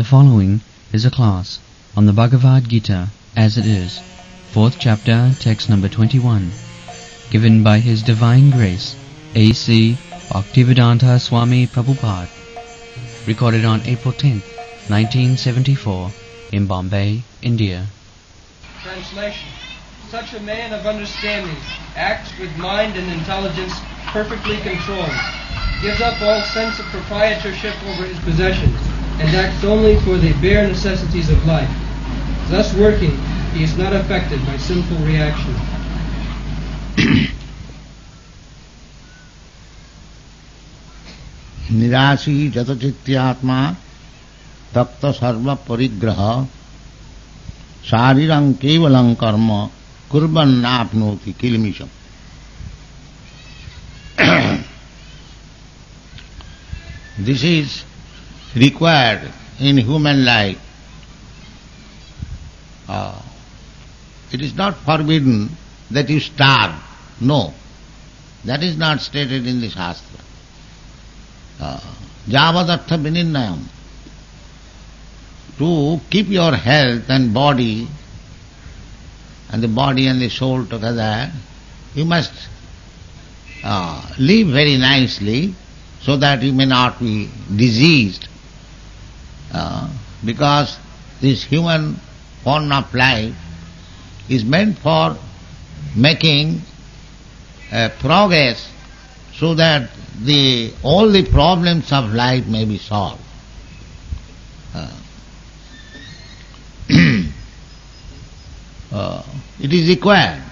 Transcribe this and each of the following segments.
The following is a class on the Bhagavad Gita as it is, 4th chapter, text number 21, given by His Divine Grace, A.C. Bhaktivedanta Swami Prabhupada, recorded on April 10th, 1974, in Bombay, India. Translation. Such a man of understanding acts with mind and intelligence perfectly controlled, gives up all sense of proprietorship over his possessions, and acts only for the bare necessities of life. Thus working, he is not affected by sinful reaction. Nirasi jatachityatma takta sarva parigraha sharirang kevalang karma kurban napnoti kilmisham. This is required in human life. It is not forbidden that you starve. No, that is not stated in the Shastra. Javadartha vinirnayam. To keep your health and body and the soul together, you must live very nicely so that you may not be diseased. Because this human form of life is meant for making progress so that all the problems of life may be solved. It is required.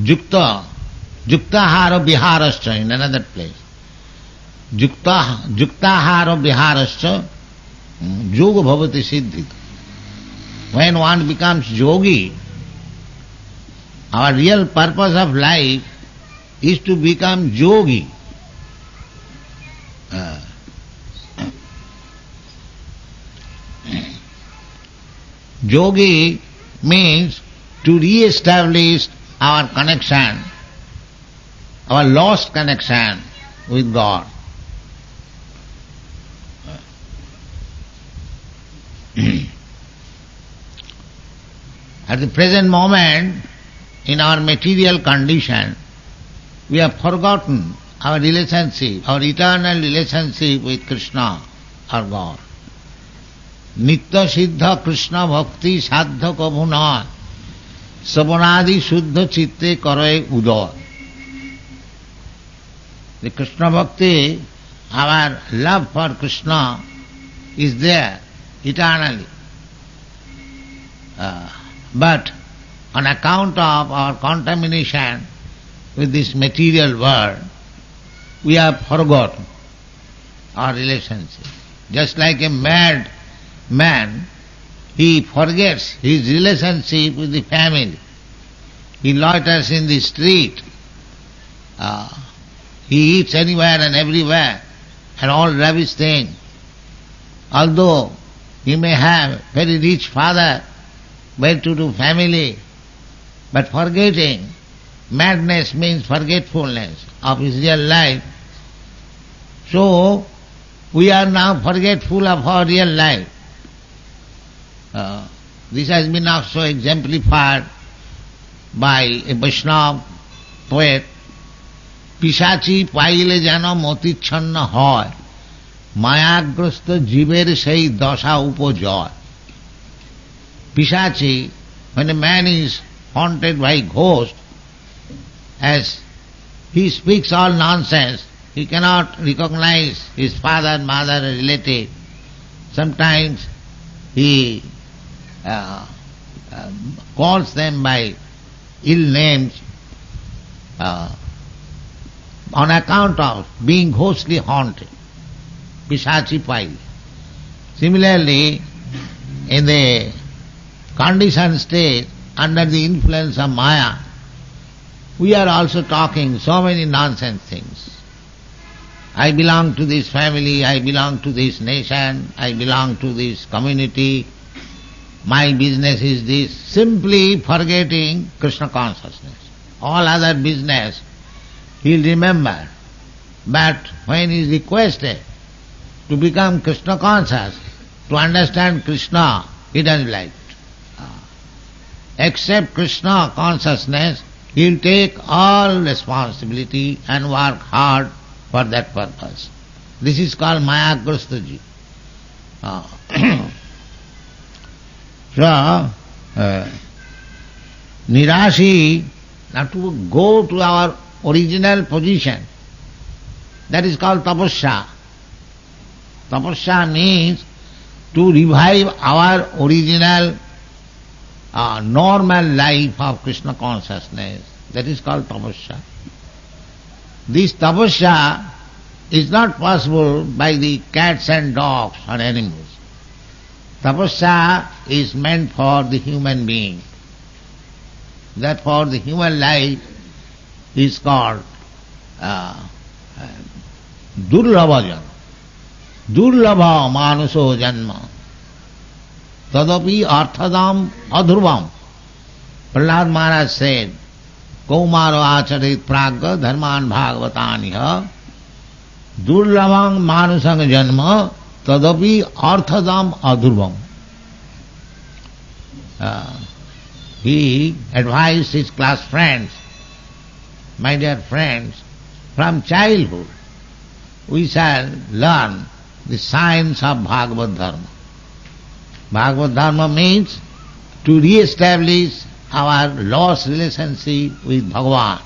Juktahara viharascha in another place. Juktahara viharascha yoga bhavati siddhi. When one becomes yogi, our real purpose of life is to become yogi. Yogi means to re-establish our connection, our lost connection with God. At the present moment, in our material condition, we have forgotten our relationship, our eternal relationship with Krishna, our God. Nitya siddha Krishna bhakti sadha kabhuna savanadi shuddha chitte karay udar. The Krishna bhakti, our love for Krishna is there eternally. But on account of our contamination with this material world, we have forgotten our relationship. Just like a mad man, he forgets his relationship with the family. He loiters in the street. He eats anywhere and everywhere and all rubbish things. Although he may have very rich father, well-to-do family, but forgetting, madness means forgetfulness of his real life. So, we are now forgetful of our real life. This has been also exemplified by a Vaishnava poet. Pishachi paile jano motichanna hoy, mayagrasta jiber sei dasha upojoy. Pishachi, when a man is haunted by ghost, as he speaks all nonsense, he cannot recognize his father, mother, relative. Sometimes he calls them by ill names on account of being ghostly haunted. Pishachi pai. Similarly, in the conditioned state, under the influence of Maya, we are also talking so many nonsense things. I belong to this family, I belong to this nation, I belong to this community, my business is this, simply forgetting Krishna consciousness. All other business he'll remember, but when he is requested to become Krishna conscious, to understand Krishna, he doesn't like it. Except Krishna consciousness, he will take all responsibility and work hard for that purpose. This is called Mayagrastaji. So, Nirashi, now to go to our original position, that is called tapasya. Tapasya means to revive our original normal life of Krishna consciousness. That is called tapasya. This tapasya is not possible by the cats and dogs or animals. Tapasya is meant for the human being. Therefore the human life is called Durlabha. Durlabha manuso janma. Tadapi arthadam adhruvam. Prahlad Maharaj said, Kaumaro acharit pragga dharman bhagavataniha durlabham manusang janma tadapi arthadam adhruvam. He advised his class friends, my dear friends, from childhood we shall learn the science of Bhagavad Dharma. Bhagavad Dharma means to re-establish our lost relationship with Bhagavan,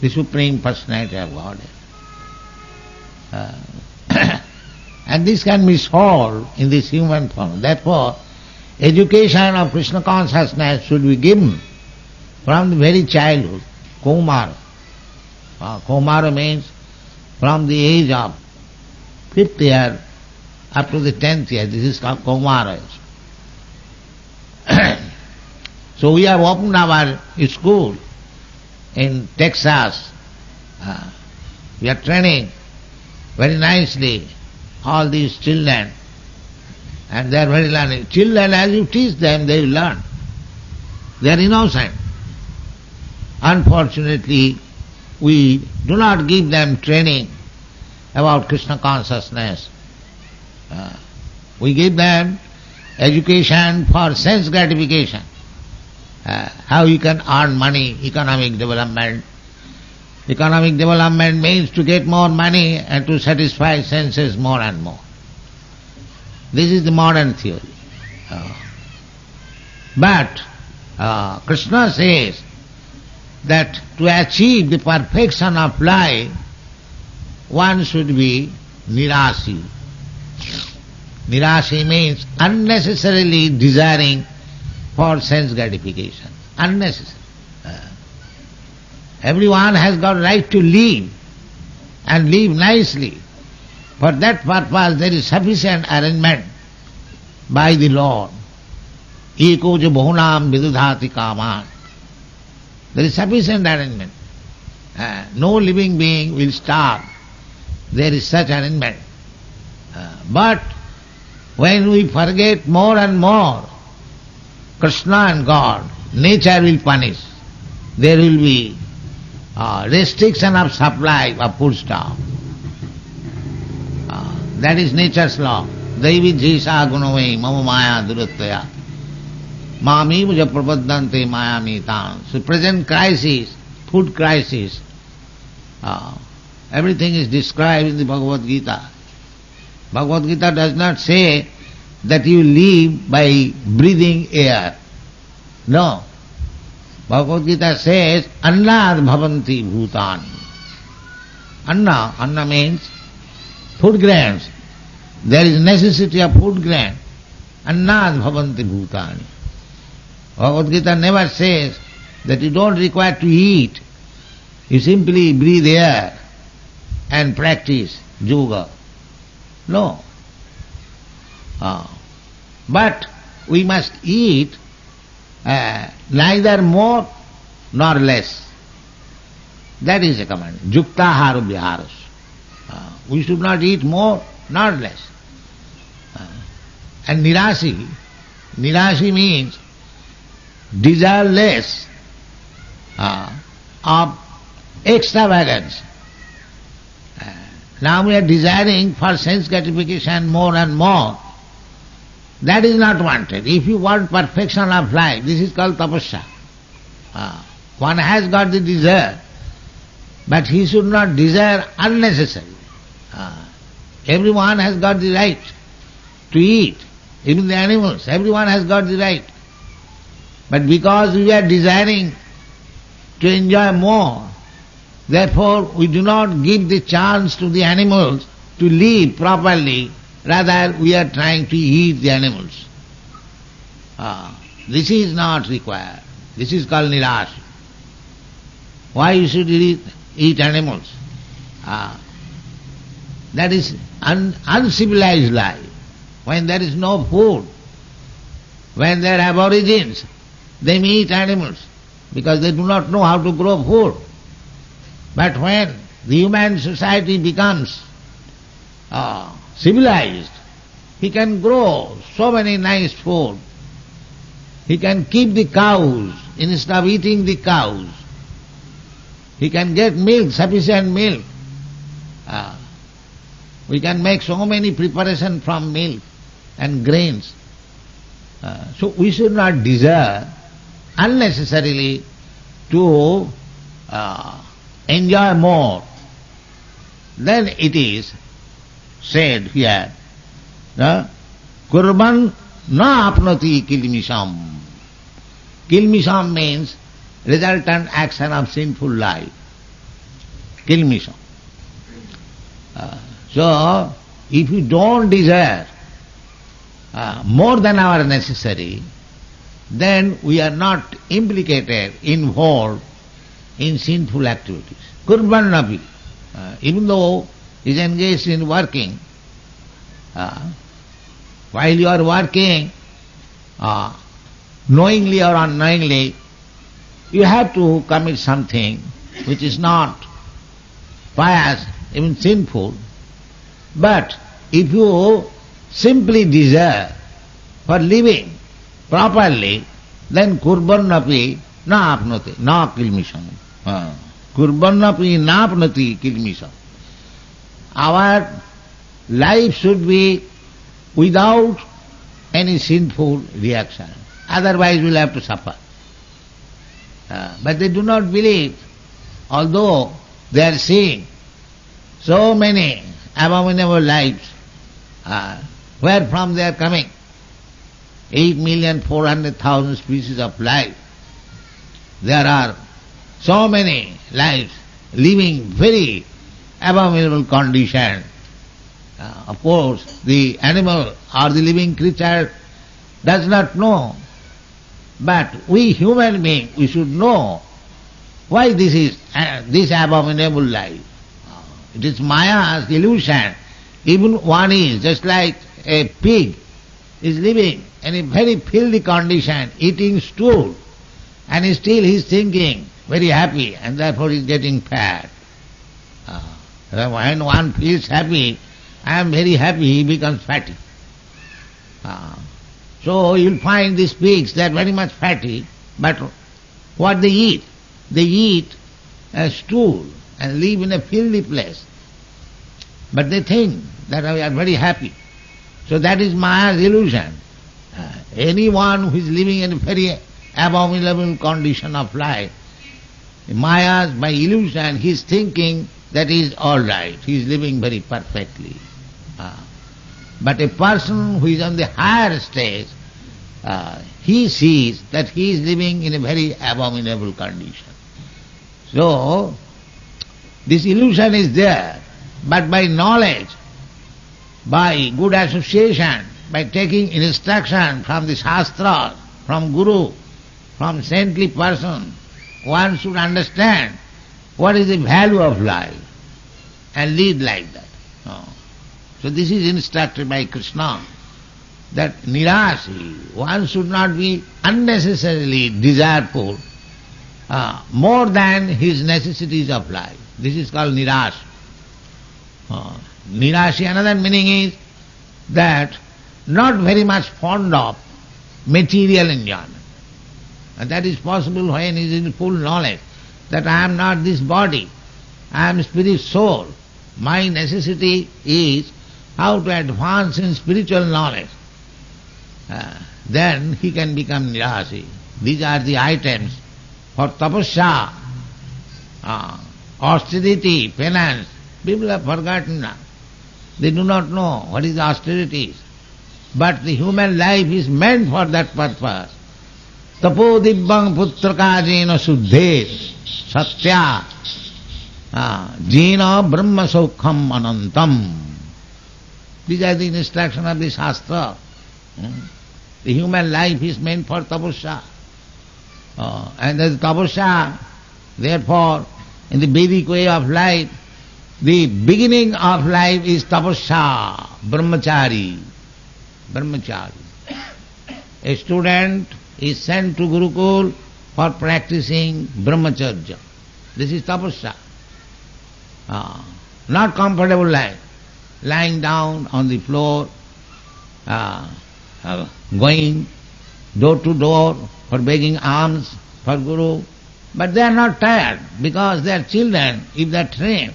the Supreme Personality of Godhead. And this can be solved in this human form. Therefore, education of Krishna consciousness should be given from the very childhood, Kaumara. Kaumara means from the age of 5th year up to the 10th year. This is called Kaumara. So we have opened our school in Texas. We are training very nicely all these children, and they are very learning. Children, as you teach them, they will learn. They are innocent. Unfortunately, we do not give them training about Krishna consciousness. We give them education for sense gratification. How you can earn money, economic development. Economic development means to get more money and to satisfy senses more and more. This is the modern theory. But Krishna says that to achieve the perfection of life, one should be nirasi. Nirasi means unnecessarily desiring for sense gratification. Unnecessary. Everyone has got right to live and live nicely. For that purpose there is sufficient arrangement by the Lord. Eko jo bahunam vidudhati kaman. There is sufficient arrangement. No living being will starve. There is such arrangement. But when we forget more and more Krishna and God, nature will punish. There will be restriction of supply of food stuff. That is nature's law. Daivi jisa gunavai mama maya duruttaya. Mami muja prapaddante maya mitan. So present crisis, food crisis, everything is described in the Bhagavad Gita. Bhagavad Gita does not say that you live by breathing air. No. Bhagavad Gita says, annad bhavanti bhutani. Anna means food grains. There is necessity of food grain. Annad bhavanti bhutani. Bhagavad Gita never says that you don't require to eat. You simply breathe air and practice yoga. No. But we must eat neither more nor less. That is a command. Juktaharu viharas. We should not eat more nor less. And nirasi means desire less of extravagance. Now we are desiring for sense gratification more and more. That is not wanted. If you want perfection of life, this is called tapasya. One has got the desire, but he should not desire unnecessarily. Everyone has got the right to eat, even the animals, everyone has got the right. But because we are desiring to enjoy more, therefore we do not give the chance to the animals to live properly, rather we are trying to eat the animals. This is not required. This is called nirasha. Why you should eat animals? That is uncivilized life. When there is no food, when they are aborigines, they may eat animals because they do not know how to grow food. But when the human society becomes civilized, he can grow so many nice food. He can keep the cows instead of eating the cows. He can get milk, sufficient milk. We can make so many preparations from milk and grains. So we should not desire unnecessarily to enjoy more. Then it is said here, kurban na apnoti kilmisham. Kilmisham means resultant action of sinful life. Kilmisham. So, if you don't desire more than our necessary, then we are not implicated, involved in sinful activities. Kurban napi. Even though he is engaged in working, while you are working, knowingly or unknowingly, you have to commit something which is not pious, even sinful. But if you simply desire for living properly, then kurban napi na apnoti, na kilmisham. Kurban napi na apnoti kilmisham. Our life should be without any sinful reaction. Otherwise we'll have to suffer. But they do not believe, although they are seeing so many abominable lives, where from they are coming? 8,400,000 species of life. There are so many lives living very abominable condition. Of course, the animal or the living creature does not know. But we human beings, we should know why this is this abominable life. It is Maya's illusion. Even one is just like a pig is living in a very filthy condition, eating stool, and still he is thinking very happy, and therefore he is getting fat. When one feels happy, I am very happy, he becomes fatty. So you will find these pigs, they are very much fatty, but what they eat? They eat a stool and live in a filthy place. But they think that we are very happy. So that is Maya's illusion. Anyone who is living in a very abominable condition of life, Maya's, by illusion, he is thinking that he is all right, he is living very perfectly. But a person who is on the higher stage, he sees that he is living in a very abominable condition. So, this illusion is there, but by knowledge, by good association, by taking instruction from the Shastra, from Guru, from saintly person, one should understand what is the value of life and lead like that. So this is instructed by Krishna, that nirasi, one should not be unnecessarily desireful more than his necessities of life. This is called nirasi. Nirasi, another meaning is that not very much fond of material enjoyment. And that is possible when he is in full knowledge that I am not this body, I am spirit soul. My necessity is how to advance in spiritual knowledge. then he can become nirasi. These are the items for tapasya, austerity, penance. People have forgotten now. They do not know what is austerities. But the human life is meant for that purpose. Tapo dibbang putrakajena suddhe satya jena brahma saukham anantam. These are the instructions of the Shastra. The human life is meant for tapasya. And the tapasya, therefore, in the Vedic way of life, the beginning of life is tapasya, brahmachari. Brahmachari. A student is sent to Gurukul for practicing brahmacharya. This is tapasya. Not comfortable life. Lying down on the floor, going door to door for begging alms for Guru. But they are not tired because they are children. If they are trained,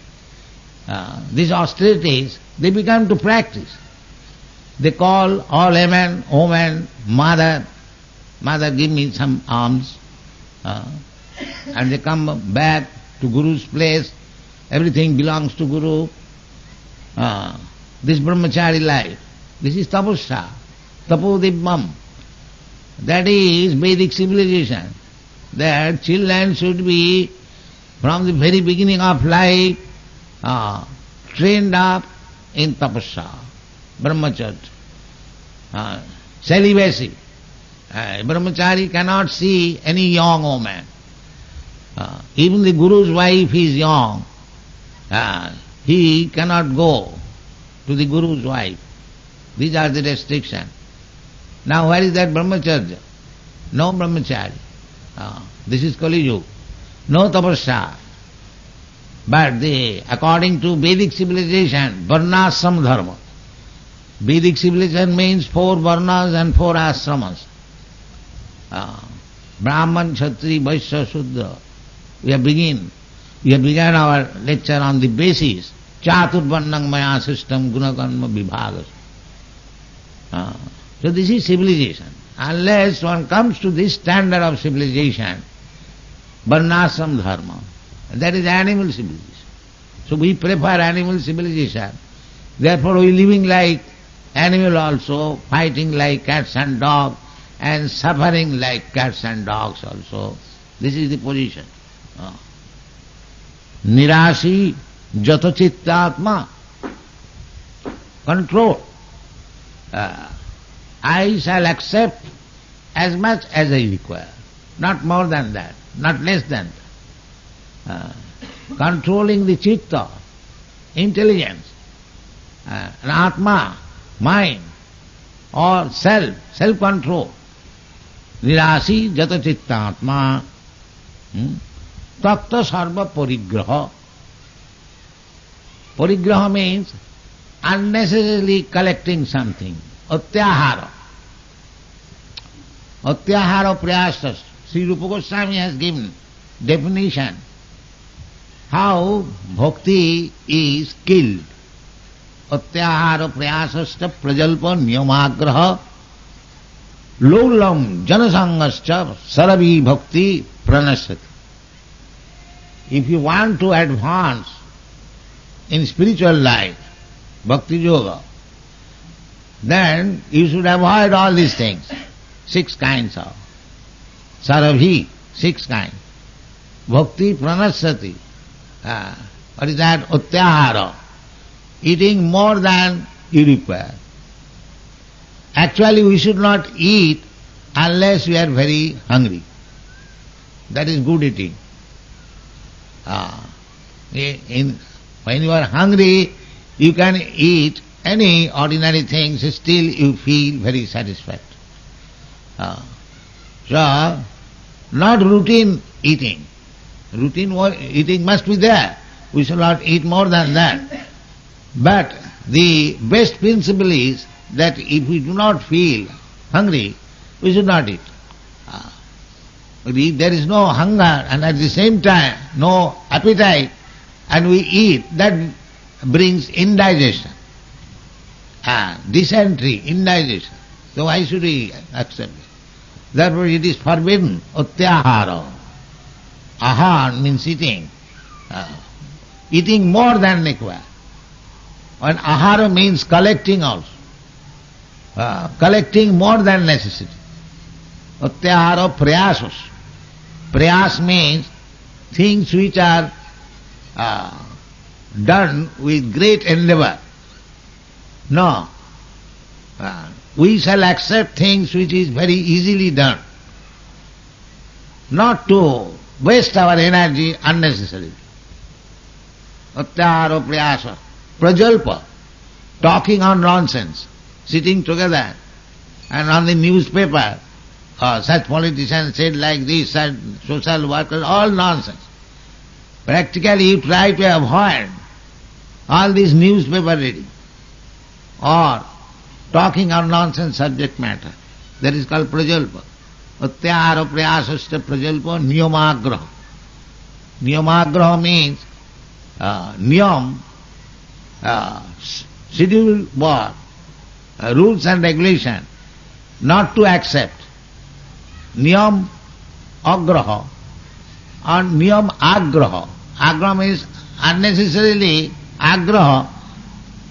these austerities, they become to practice. They call all women, mother, give me some alms. And they come back to Guru's place. Everything belongs to Guru. This brahmachari life, this is tapasya, tapodibbam. That is Vedic civilization. That children should be, from the very beginning of life, trained up in tapasya, brahmacharya, celibacy. Brahmachari cannot see any young woman. Even the Guru's wife is young. He cannot go to the Guru's wife. These are the restrictions. Now where is that brahmacharya? No brahmachari. This is Kali Yuga. No tapasya. But according to Vedic civilization, varnashram dharma. Vedic civilization means 4 varnas and 4 ashramas. Brahman, Kshatri, Vaishya, Shudra. We have begun our lecture on the basis Chaturvarnang maya system gunakarma vibhagas. So this is civilization. Unless one comes to this standard of civilization, varnashram dharma, that is animal civilization. So we prefer animal civilization. Therefore we living like animal also, fighting like cats and dogs, and suffering like cats and dogs also. This is the position. Nirasi jata chittatma, control. I shall accept as much as I require, not more than that, not less than that. Controlling the chitta, intelligence, and atma, mind, or self-control. Nirasi jata chittatma, takta sarva parigraha. Parigraha means unnecessarily collecting something. Atyahara. Atyahara prayasas. Sri Rupa Goswami has given definition how bhakti is killed. Atyahara prayasasta prajalpa niyamagraha lolam janasangascha saravi bhakti pranasati. If you want to advance in spiritual life, bhakti yoga, then you should avoid all these things. 6 kinds of sarabhi, 6 kinds. Bhakti pranasati. What is that? Utyahara. Eating more than you require. Actually we should not eat unless we are very hungry. That is good eating. When you are hungry, you can eat any ordinary things, still you feel very satisfied. So, not routine eating. Routine eating must be there. We should not eat more than that. But the best principle is that if we do not feel hungry, we should not eat. If there is no hunger and at the same time no appetite and we eat, that brings indigestion. Dysentery, indigestion. So why should we accept it? Therefore it is forbidden, utyahara. Ahar means eating. Eating more than required. And ahara means collecting also. Collecting more than necessity. Utyahara prayasas. Prayas means things which are done with great endeavor. No. We shall accept things which is very easily done. Not to waste our energy unnecessarily. Utyahara prayasa. Prajalpa. Talking on nonsense. Sitting together and on the newspaper, such politicians said like this, such social workers, all nonsense. Practically you try to avoid all this newspaper reading or talking on nonsense subject matter. That is called prajalpa. Utyahara prayasasta prajalpa niyamagraha. Niyamagraha means niyam, scheduled work, rules and regulation, not to accept. Niyam agraha and niyam agraha. Agraha means unnecessarily agraha,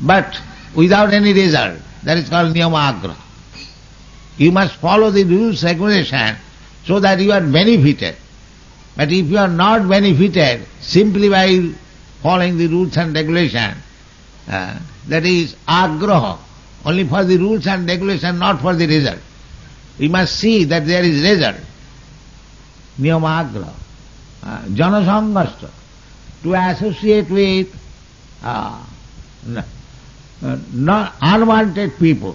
but without any result. That is called niyam agraha. You must follow the rules regulation so that you are benefited. But if you are not benefited simply by following the rules and regulation, that is agraha. Only for the rules and regulation, not for the result. We must see that there is result. Niyamagraha. Janasangasta. To associate with not unwanted people.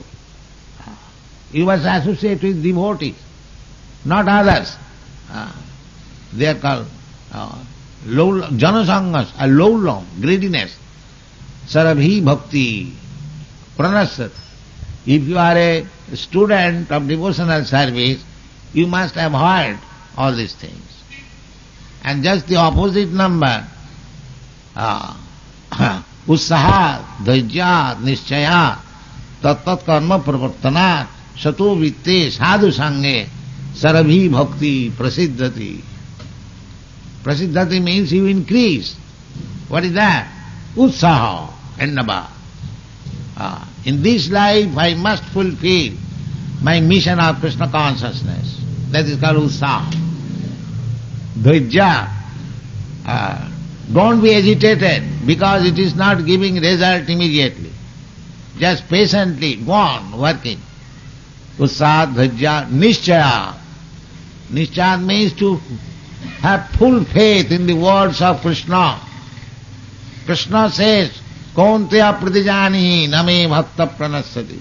You must associate with devotees, not others. They are called janasangas, lowlam, greediness. Sarabhi bhakti. Pranasat. If you are a student of devotional service, you must avoid all these things. And just the opposite number, utsaha, dhaijya, nischaya, tat karma pravartanat, sato vitte sadhu sange, sarabhi bhakti prasiddhati. Prasiddhati means you increase. What is that? Utsaha, ennaba. In this life I must fulfill my mission of Krishna consciousness. That is called utsaha. Dhaijya. Don't be agitated because it is not giving result immediately. Just patiently go on working. Utsaha, dhaijya, nischaya. Nischaya means to have full faith in the words of Krishna. Krishna says, Kaunteya pratijani name bhakta pranasati.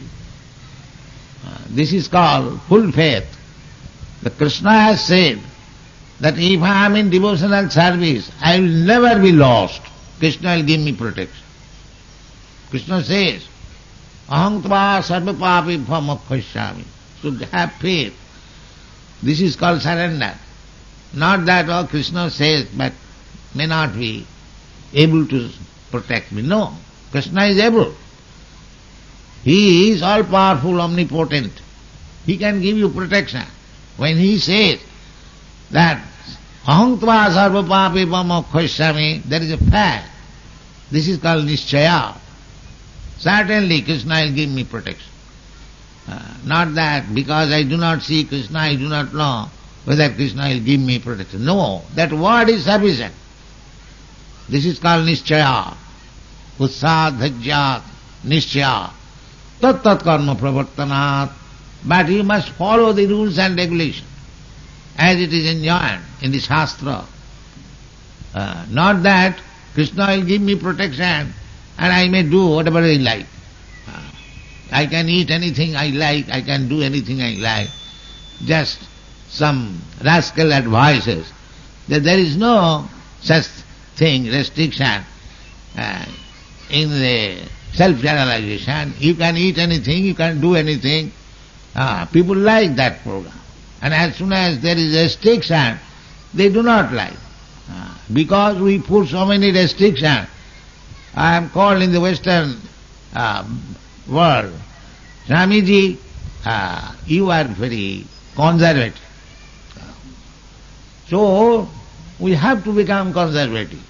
This is called full faith. The Krishna has said that if I am in devotional service, I will never be lost. Krishna will give me protection. Krishna says, Aham tva sarva papi bhamokkhashyami. So have faith. This is called surrender. Not that, oh, Krishna says, but may not be able to protect me. No. Krishna is able. He is all-powerful, omnipotent. He can give you protection. When he says that aham tva sarva papi bhamokkhashyami, that is a fact. This is called nischaya. Certainly Krishna will give me protection. Not that because I do not see Krishna, I do not know whether Krishna will give me protection. No, that word is sufficient. This is called nischaya. Utsaha, dhaijya, nischaya. Tat karma pravartanat. But you must follow the rules and regulations as it is enjoined in the Shastra. Not that Krishna will give me protection and I may do whatever I like. I can eat anything I like, I can do anything I like. Just some rascal advises that there is no such thing, restriction in the self-realization. You can eat anything, you can do anything. People like that program. And as soon as there is restriction, they do not like. Because we put so many restrictions, I am called in the Western world, Swamiji, you are very conservative. So, we have to become conservative.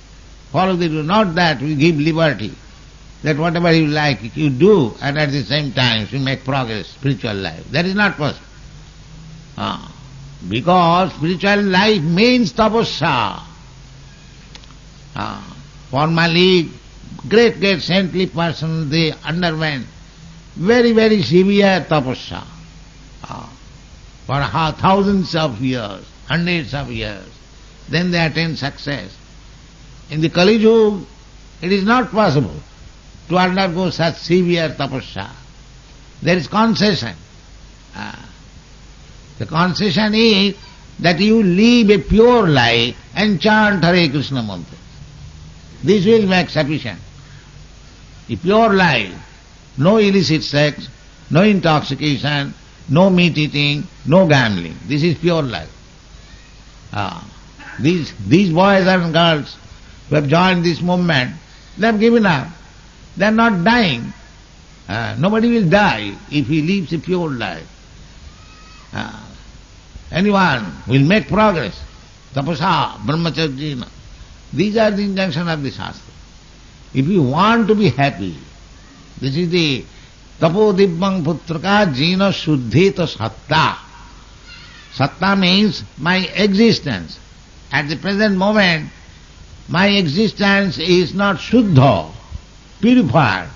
Follow the rule, not that we give liberty, that whatever you like you do, and at the same time you make progress, spiritual life. That is not possible. Because spiritual life means tapasya. Formerly, great saintly persons, they underwent very severe tapasya for thousands of years, hundreds of years. Then they attain success. In the Kali Yuga, it is not possible to undergo such severe tapasya. There is concession. The concession is that you live a pure life and chant Hare Krishna mantra. This will make sufficient. A pure life, no illicit sex, no intoxication, no meat eating, no gambling. This is pure life. These boys and girls who have joined this movement, they have given up. They are not dying. Nobody will die if he lives a pure life. Anyone will make progress. Tapasa, brahmacharya. These are the injunctions of the Shastra. If you want to be happy, this is the tapo dibbang putraka jina suddhita satta. Satta means my existence. At the present moment, my existence is not shuddha, purified.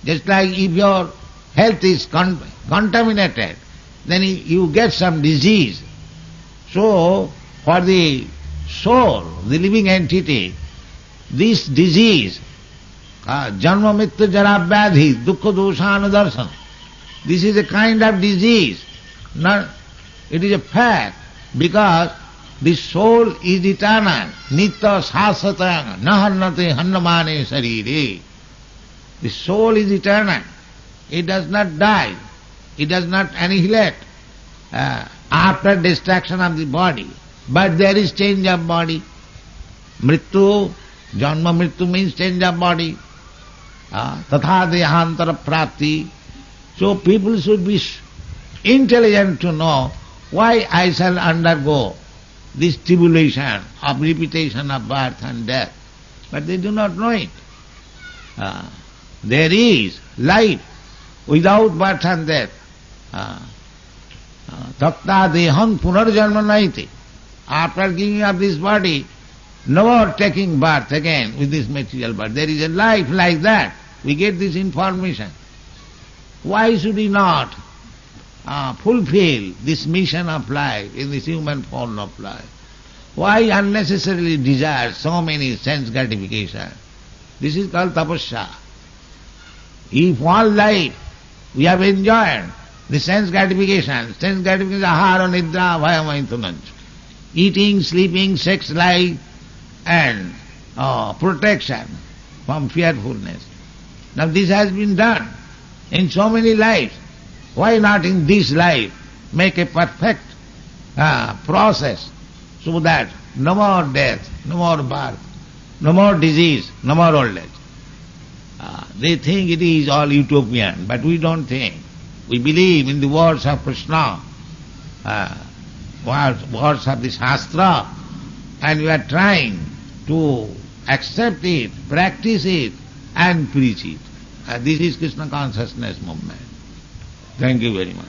Just like if your health is contaminated, then you get some disease. So, for the soul, the living entity, this disease, janma mrityu jara vyadhi, dukkha dosha darsana, this is a kind of disease. It is a fact, because the soul is eternal, nitya sasatang, nahannate hannamane sarire. The soul is eternal. It does not die. It does not annihilate after destruction of the body. But there is change of body. Mrityu, janma mrityu means change of body. Tatha dehantara prapti. So people should be intelligent to know why I shall undergo this tribulation of repetition of birth and death. But they do not know it. There is life without birth and death. Takta deham punarjanma naiti. After giving up this body, no more taking birth again with this material body. There is a life like that. We get this information. Why should we not fulfill this mission of life in this human form of life? Why unnecessarily desire so many sense gratification? This is called tapasya. If all life we have enjoyed the sense gratification ahara, nidra, bhayamaintunanch, eating, sleeping, sex life, and protection from fearfulness. Now this has been done in so many lives. Why not in this life make a perfect process so that no more death, no more birth, no more disease, no more old age? They think it is all utopian, but we don't think. We believe in the words of Krishna, words of the Shastra, and we are trying to accept it, practice it, and preach it. This is Krishna consciousness movement. Thank you very much.